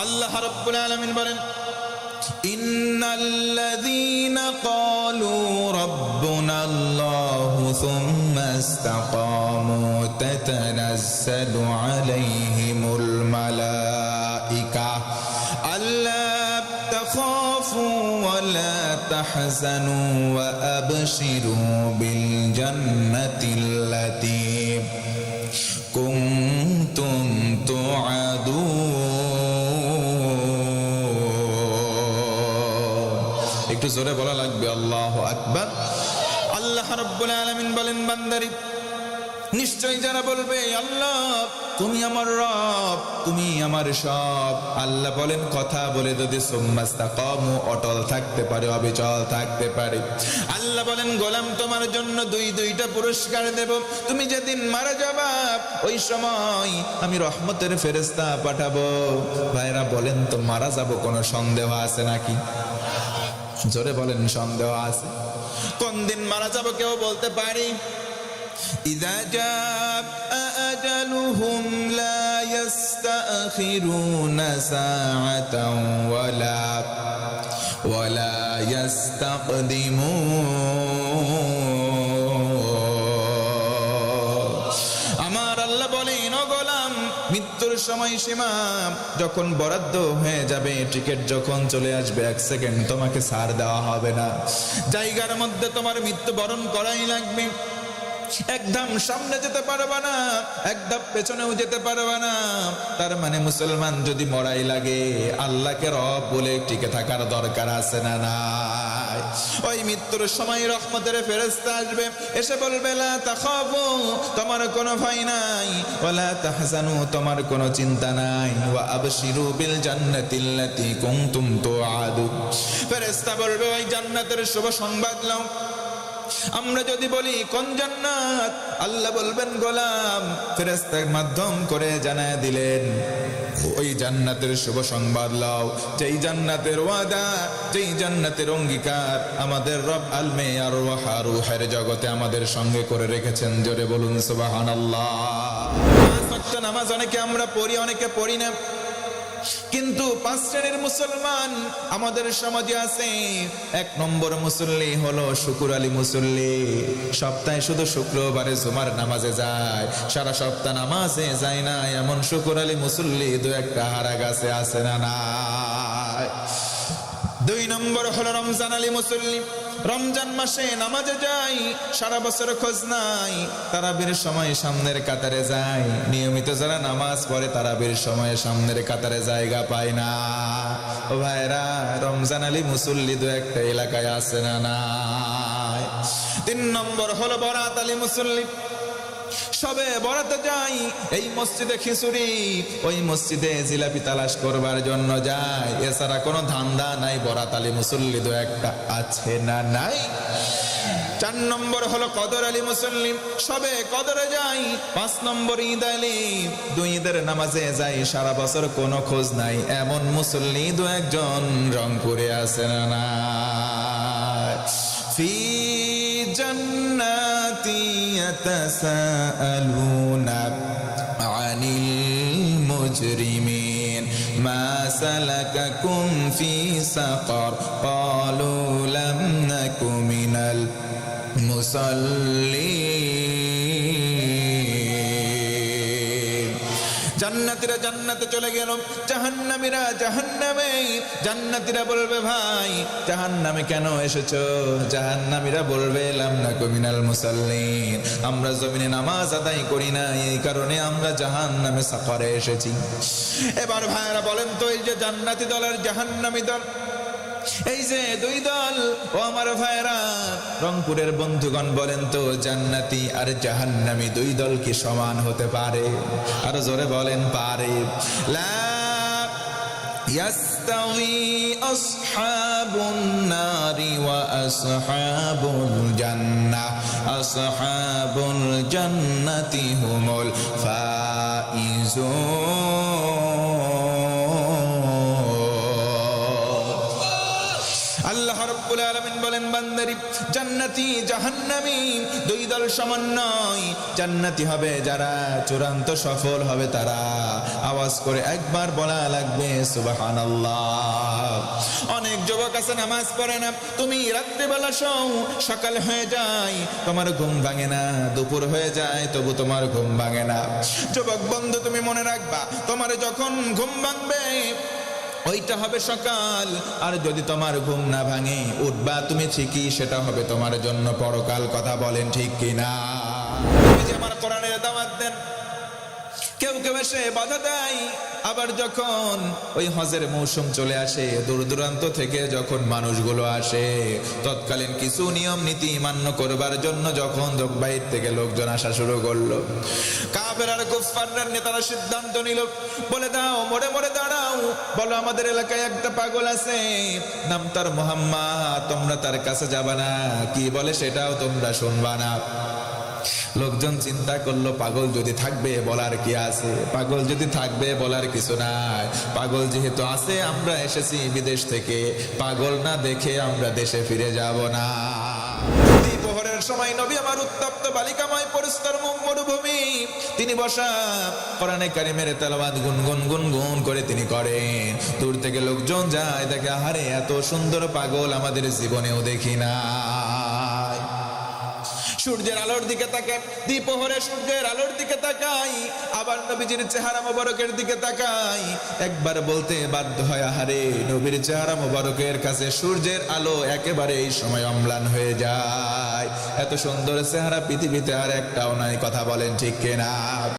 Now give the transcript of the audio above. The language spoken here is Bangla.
আল্লাহ রাব্বুল আলামিন বলেন, ইন্নাল্লাযীনা ক্বালু রাব্বুনাল্লাহু সুম্মা ইসতাকামু তাতানাজ্জালু আলাইহিমুল মালাঈকা আল্লা তাখাফু ওয়া লা তাহজানু ওয়া আবশিরু বিল জান্নাতিল্লাতী কুনতুম তুআদুন। একটু জোরে বলা লাগবে আল্লাহু আকবার। আল্লাহ রাব্বুল আলামিন বলেন, বান্দারি নিশ্চয় যারা বলবে আল্লাহ তুমি আমার রব, তুমি আমার সব, আল্লাহ বলেন কথা বলে যদি সুম্মাস্তাকামু অটল থাকতে পারে, অবিচল থাকতে পারে, আল্লাহ বলেন গোলাম তোমার জন্য দুইটা পুরস্কার দেব। তুমি যেদিন মারা যাবা ওই সময় আমি রহমতের ফেরেশতা পাঠাবো। ভাইরা বলেন তো মারা যাব কোনো সন্দেহ আছে নাকি? জোরে বলেন সন্দেহ আছে? কোন দিন মারা যাব কেউ বলতে পারি? إذا جاء أجلهم لا يستأخرون ساعة ولا يستقدمون। আমার আল্লাহ বলেন, ও গোলাম মৃত্যুর সময়সীমা যখন বরাদ্দ হয়ে যাবে, টিকিট যখন চলে আসবে, 1 সেকেন্ড তোমাকে ছাড় দেওয়া হবে না। জায়গার মধ্যে তোমার মৃত্যুবরণ করাই লাগবে। একদম সামনে যেতে পারবা না, একদম পেছনেও যেতে পারবা না। তার মানে মুসলমান যদি মরাই লাগে আল্লাহকে রব বলে টিকে থাকার দরকার আছে না নাই? ওই মৃত্যুর সময় রহমতের ফেরেশতা আসবে, এসে বলবে লা তাখাফু তোমার কোনো ভয় নাই, ওয়ালা তাহজানু তোমার কোনো চিন্তা নাই, ওয়া আবশিরু বিল জান্নাতিল্লাতী কুনতুম তুআদুন। ফেরেশতা বলবে ওই জান্নাতের শুভ সংবাদ নাও। আমরা যদি বলি কোন জান্নাত, আল্লাহ বলবেন গোলাম ফেরেশতার মাধ্যম করে জানায় দিলেন ওই জান্নাতের শুভ সংবাদ লও, যেই জান্নাতের ওয়াদা, যেই জান্নাতের অঙ্গীকার আমাদের রব আলমে আর রুহের জগতে আমাদের সঙ্গে করে রেখেছেন। জোরে বলুন সুবহানাল্লাহ। নামাজ অনেকে আমরা পড়ি, অনেকে পড়ি না, কিন্তু 5 শ্রেণীর মুসলমান আমাদের সমাজে আছে। 1 নম্বর মুসল্লি হলো শুকুর আলী মুসল্লি। সপ্তাহে শুধু শুক্রবারে জুমার নামাজে যায়, সারা সপ্তাহ নামাজে যায় না, এমন শুকুর আলী মুসল্লি 2-1টা হারা গাছে আছে না নাই? 2 নম্বর হলো রমজান আলী মুসল্লি। রমজান মাসে নামাজে যায়, সারা বছর খোঁজ নাই, তারাবির সময় সামনের কাতারে যায়। নিয়মিত যারা নামাজ পড়ে তারাবির সময় সামনের কাতারে জায়গা পায় না। ও ভাইরা, রমজান আলী মুসল্লি 2-1টা এলাকায় আছে না নাই? 3 নম্বর হলো বরাত আলী মুসল্লি। সবে বরাতে যাই, এই মসজিদে খিচুড়ি, ওই মসজিদে জিলাপি তালাশ করবার জন্য যায়, এছাড়া কোনো ধান্দা নাই। বরাত আলী মুসল্লি 2-1টা আছে না নাই? 4 নম্বর হলো কদর আলী মুসল্লি। সবে কদরে যাই। 5 নম্বর ঈদ আলী, 2 ঈদের নামাজে যাই, সারা বছর কোনো খোঁজ নাই, এমন মুসল্লি 2-1 জন রংপুরে আছে না নাই? ফি জান্নাতি ইয়াতাসাআলুনা আনিল মুজরিমিন মা সালাকাকুম ফি সাকার ক্বালু লাম নাকু মিনাল মুসাল্লিন। জান্নাতীরা জান্নাতে চলে গেল, জাহান্নামীরা জাহান্নামে। জান্নাতীরা বলবে ভাই জাহান্নামে কেন এসেছো? জাহান্নামীরা বলবে লাম নাকু মিনাল মুসাল্লিন, আমরা জমিনে নামাজ আদায় করি না, এই কারণে আমরা জাহান্নামে সাফারে এসেছি। এবার ভাইরা বলেন তো, এই যে জান্নাতি দল আর জাহান্নামী দল, এই যে 2 দল, ও আমার ভাইরা রংপুরের বন্ধুগণ বলেন তো, জান্নাতি আর জাহান্নামী 2 দল কি সমান হতে পারে? আর জোরে বলেন পারে? লা ইয়াস্তাওয়ি আসহাবুন নারি ওয়া আসহাবুল জান্নাহ, আসহাবুল জান্নাতি হুমুল ফাইজুন। আল্লাহ রাব্বুল রব্বুল আলামিন বলেন বান্দারি জান্নাতি জাহান্নামী দুই দল সমন্বয় জান্নাতি হবে যারা চূড়ান্ত সফল হবে তারা আওয়াজ করে একবার বলা লাগবে সুবহানাল্লাহ অনেক যুবক আছে নামাজ পড়ে না তুমি রাত্রিবেলা শোও সকাল হয়ে যায় তোমার ঘুম ভাঙে না দুপুর হয়ে যায় তবু তোমার ঘুম ভাঙে না যুবক বন্ধু তুমি মনে রাখবা তোমার যখন ঘুম ভাঙবে ওইটা হবে সকাল আর যদি তোমার ঘুম না ভাঙে উঠবা তুমি ঠিকই সেটা হবে তোমার জন্য পরকাল কথা বলেন ঠিক কিনা যে আমার কোরআনের দাওয়াত দেন কেউ কেউ এসে বাধা দেয় আবার যখন ওই হজের মৌসুম চলে আসে দূর দূরান্ত থেকে যখন মানুষগুলো আসে তৎকালীন কিছু নিয়ম নীতি মান্য করবার জন্য যখন বাইর থেকে লোকজন আসা শুরু করলো কাফের আর কুফফারদের নেতারা সিদ্ধান্ত নিল বলে দাও মোড়ে মোড়ে দাঁড়াও বলো আমাদের এলাকায় একটা পাগল আছে নাম তার মুহাম্মদ তোমরা তার কাছে যাবা না কি বলে সেটাও তোমরা শুনবা না লোকজন চিন্তা করলো পাগল যদি থাকবে বলার কি আছে পাগল যদি থাকবে বলার কিছু নাই পাগল যেহেতু আছে আমরা এসেছি বিদেশ থেকে পাগল না দেখে আমরা দেশে ফিরে যাব না দুপুরের সময় নবী আমার উত্তপ্ত বালিকাময় পরিষ্কার মরুভূমি তিনি বসা কোরআনে কারিমের তেলাওয়াত গুনগুন গুনগুন করে তিনি করেন দূর থেকে লোকজন যায় দেখে আহারে এত সুন্দর পাগল আমাদের জীবনেও দেখি না সূর্যের আলোর দিকে তাকাই দ্বিপ্রহরে সূর্যের আলোর দিকে তাকাই আবার নবীজির চেহারা মোবারকের দিকে তাকাই একবার বলতে বাধ্য হয় আহারে নবীর চেহারা মোবারকের কাছে সূর্যের আলো একেবারে এই সময় অম্লান হয়ে যায় এত সুন্দর চেহারা পৃথিবীতে আর একটাও নাই কথা বলেন ঠিক কিনা